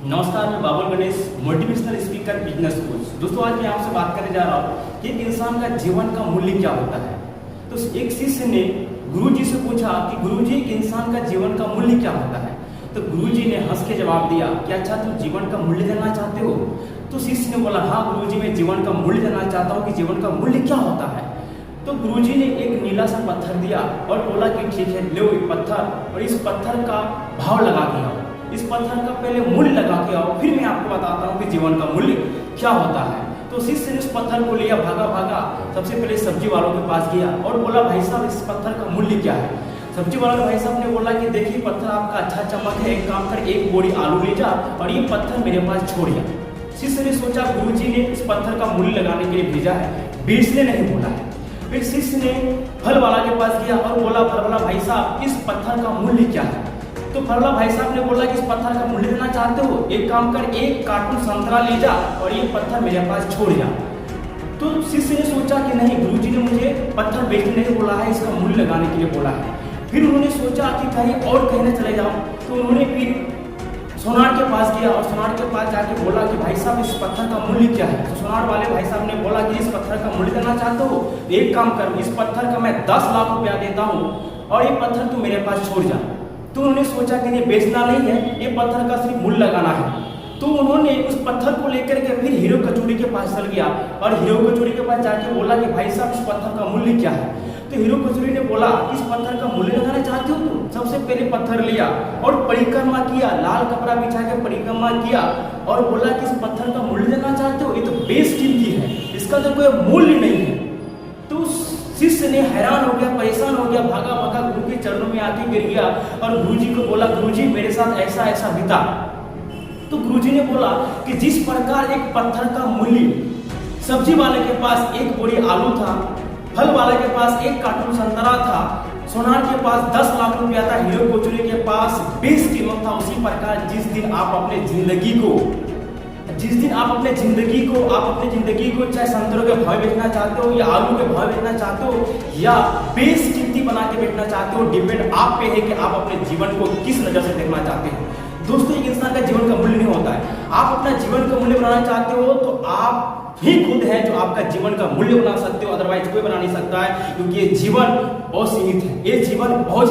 नमस्कार, मैं Babul Ganesh, motivational speaker, business coach. दोस्तों, आज मैं आपसे बात करने जा रहा हूँ कि एक इंसान का जीवन का मूल्य क्या होता है। तो एक शिष्य ने गुरुजी से पूछा कि गुरुजी, एक इंसान का जीवन का मूल्य क्या होता है। तो गुरुजी ने हंस के जवाब दिया कि अच्छा, तुम जीवन का मूल्य जानना चाहते हो। तो शिष्य ने बोला, हाँ गुरुजी, मैं जीवन का मूल्य जानना चाहता हूँ कि जीवन का मूल्य क्या होता है। तो गुरुजी ने एक नीला सा पत्थर दिया और बोला कि ठीक है, लो एक पत्थर, और इस पत्थर का भाव लगा के आओ, इस पत्थर का पहले मूल्य लगा के आओ, फिर मैं आपको बताता हूँ कि जीवन का मूल्य क्या होता है। तो शिष्य ने उस पत्थर को लिया, भागा, सबसे पहले सब्जी वालों के पास गया और बोला, भाई साहब, इस पत्थर का मूल्य क्या है। सब्जी वाले भाई साहब ने बोला कि देखिए, पत्थर आपका अच्छा चमक है, एक काम कर, एक बोरी आलू ले जा और ये पत्थर मेरे पास छोड़ जा। शिष्य ने सोचा गुरुजी ने इस पत्थर का मूल्य लगाने के लिए भेजा है, बेचने नहीं बोला है। फिर शिष्य ने फल वाला के पास गया और बोला, फल वाला भाई साहब, इस पत्थर का मूल्य क्या है। तो फल वाला भाई साहब ने बोला कि इस पत्थर का मूल्य देना चाहते हो, एक काम कर, एक कार्टून संतरा ले जा और ये पत्थर मेरे पास छोड़ जा। तो शिष्य ने सोचा कि नहीं, गुरुजी ने मुझे पत्थर बेचने नहीं बोला है, इसका मूल्य लगाने के लिए बोला है। फिर उन्होंने सोचा कि कहीं और कहने चले जाओ। तो उन्होंने फिर सोनार के पास गया और सोनार के पास जाके बोला कि भाई साहब, इस पत्थर का मूल्य क्या है। तो सोनार वाले भाई साहब ने बोला कि इस पत्थर का मूल्य देना चाहते हो, एक काम कर, इस पत्थर का मैं 10 लाख रुपया देता हूँ और ये पत्थर तू मेरे पास छोड़ जा। तो उन्होंने सोचा कि ये बेचना नहीं है, ये पत्थर का सिर्फ मूल्य लगाना है। तो उन्होंने उस पत्थर को लेकर के फिर हीरो कचौड़ी के पास चल गया और हीरो कचौड़ी के पास जाके बोला कि भाई साहब, इस पत्थर का मूल्य क्या है। तो हीरो कचौड़ी ने बोला, इस पत्थर का मूल्य लगाना चाहते हो तुम। सबसे पहले पत्थर लिया और परिक्रमा किया, लाल कपड़ा बिछा के परिक्रमा किया और बोला कि इस पत्थर का मूल्य देना चाहते हो, ये तो बेशकीमती है, इसका तो कोई मूल्य नहीं है। तो शिष्य ने हैरान हो गया, परेशान हो गया, भागा गुरु के चरणों में आके गिर गया और गुरुजी को बोला, गुरुजी, मेरे साथ ऐसा ऐसा बीता। तो गुरुजी ने बोला कि जिस प्रकार एक पत्थर का मूल्य सब्जी वाले के पास एक बोरी आलू था, फल वाले के पास एक कार्टून संतरा था, सोनार के पास 10 लाख रुपया था, हीरो कचौड़ी के पास 20 कीमत था, उसी प्रकार जिस दिन आप अपने जिंदगी को चाहे संतरों के भाव बेचना चाहते हो या आलू के भाव बेचना चाहते हो या बेशकीमती बना के बेचना चाहते हो, डिपेंड आप पे है कि आप अपने जीवन को किस नजर से देखना चाहते हो। दोस्तों, एक इंसान का जीवन का मूल्य नहीं होता है। आप अपना जीवन का मूल्य बनाना चाहते हो तो आप ही खुद है जो आपका जीवन का मूल्य बना सकते हो, अदरवाइज कोई बना नहीं सकता है, क्योंकि ये जीवन असीमित है, ये जीवन बहुत